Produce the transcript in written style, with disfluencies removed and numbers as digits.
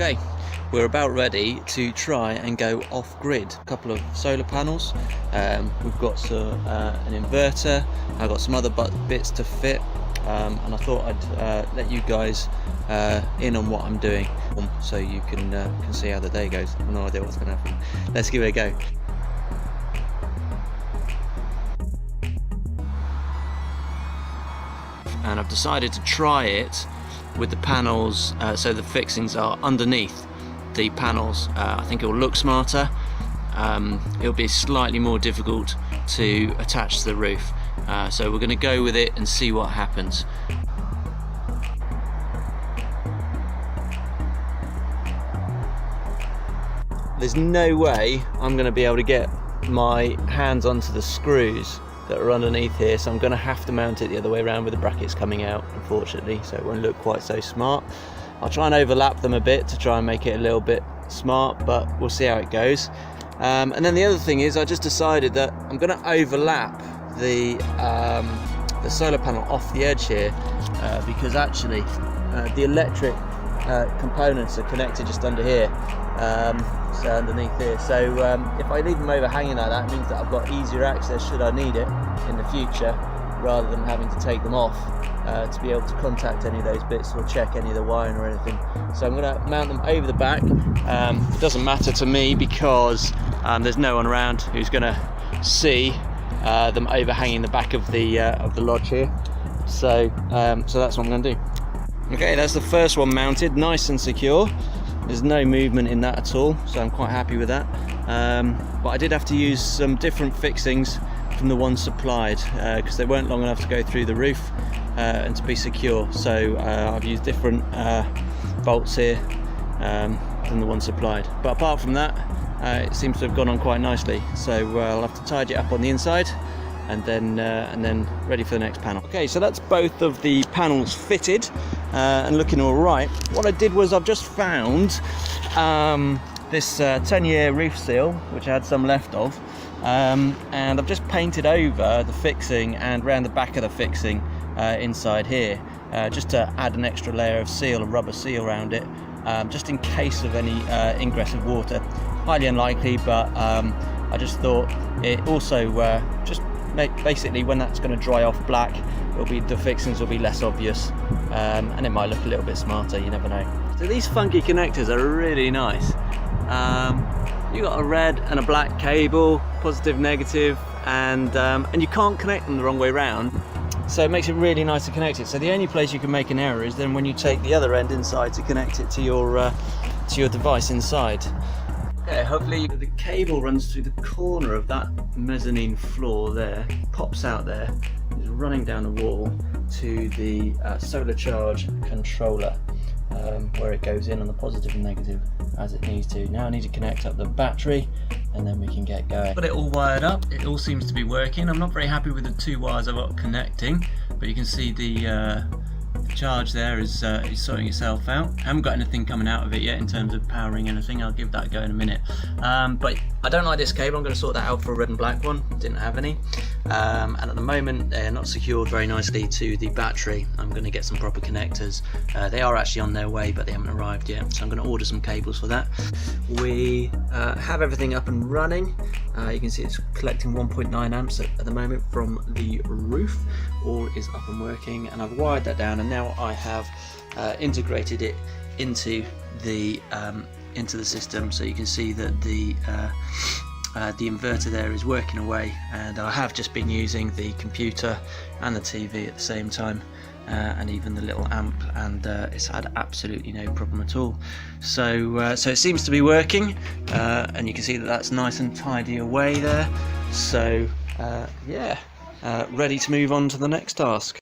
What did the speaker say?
Okay, we're about ready to try and go off-grid. A couple of solar panels. We've got an inverter. I've got some other bits to fit, and I thought I'd let you guys in on what I'm doing, so you can see how the day goes. I've no idea what's going to happen. Let's give it a go. And I've decided to try it with the panels, so the fixings are underneath the panels. I think it will look smarter. It'll be slightly more difficult to attach to the roof, so we're going to go with it and see what happens. There's no way I'm going to be able to get my hands onto the screws that are underneath here, so I'm going to have to mount it the other way around with the brackets coming out, unfortunately, so it won't look quite so smart. I'll try and overlap them a bit to try and make it a little bit smart, but we'll see how it goes. And then the other thing is, I just decided that I'm going to overlap the solar panel off the edge here, because actually the electric components are connected just under here, so underneath here. So if I leave them overhanging like that, it means that I've got easier access should I need it in the future, rather than having to take them off to be able to contact any of those bits or check any of the wiring or anything. So I'm going to mount them over the back. It doesn't matter to me because there's no one around who's going to see them overhanging the back of the lodge here. So so that's what I'm going to do. Okay, that's the first one mounted, nice and secure. There's no movement in that at all, so I'm quite happy with that. But I did have to use some different fixings from the ones supplied, because they weren't long enough to go through the roof and to be secure. So I've used different bolts here than the ones supplied. But apart from that, it seems to have gone on quite nicely. So I'll have to tidy it up on the inside, and then ready for the next panel. Okay, so that's both of the panels fitted and looking all right. What I did was I've just found this 10-year roof seal, which I had some left of, and I've just painted over the fixing and around the back of the fixing inside here, just to add an extra layer of seal, a rubber seal around it, just in case of any ingress of water. Highly unlikely, but I just thought it also just basically when that's going to dry off black, the fixings will be less obvious, and it might look a little bit smarter, you never know. So these funky connectors are really nice. You got a red and a black cable, positive, negative, and you can't connect them the wrong way around, so it makes it really nice to connect it. So the only place you can make an error is then when you take the other end inside to connect it to your device inside. Okay, hopefully the cable runs through the corner of that mezzanine floor there, pops out there, is running down the wall to the solar charge controller, where it goes in on the positive and negative as it needs to. Now I need to connect up the battery and then we can get going. Got it all wired up, it all seems to be working. I'm not very happy with the two wires I've got connecting, but you can see the charge there is sorting itself out. I haven't got anything coming out of it yet in terms of powering anything. I'll give that a go in a minute. But I don't like this cable. I'm going to sort that out for a red and black one. Didn't have any. And at the moment they're not secured very nicely to the battery. I'm going to get some proper connectors. They are actually on their way, but they haven't arrived yet, so I'm going to order some cables for that. We have everything up and running. You can see it's collecting 1.9 amps at the moment from the roof. All is up and working, and I've wired that down, and now I have integrated it into the system, so you can see that the inverter there is working away, and I have just been using the computer and the TV at the same time, and even the little amp, and it's had absolutely no problem at all. So so it seems to be working, and you can see that that's nice and tidy away there. So yeah, ready to move on to the next task.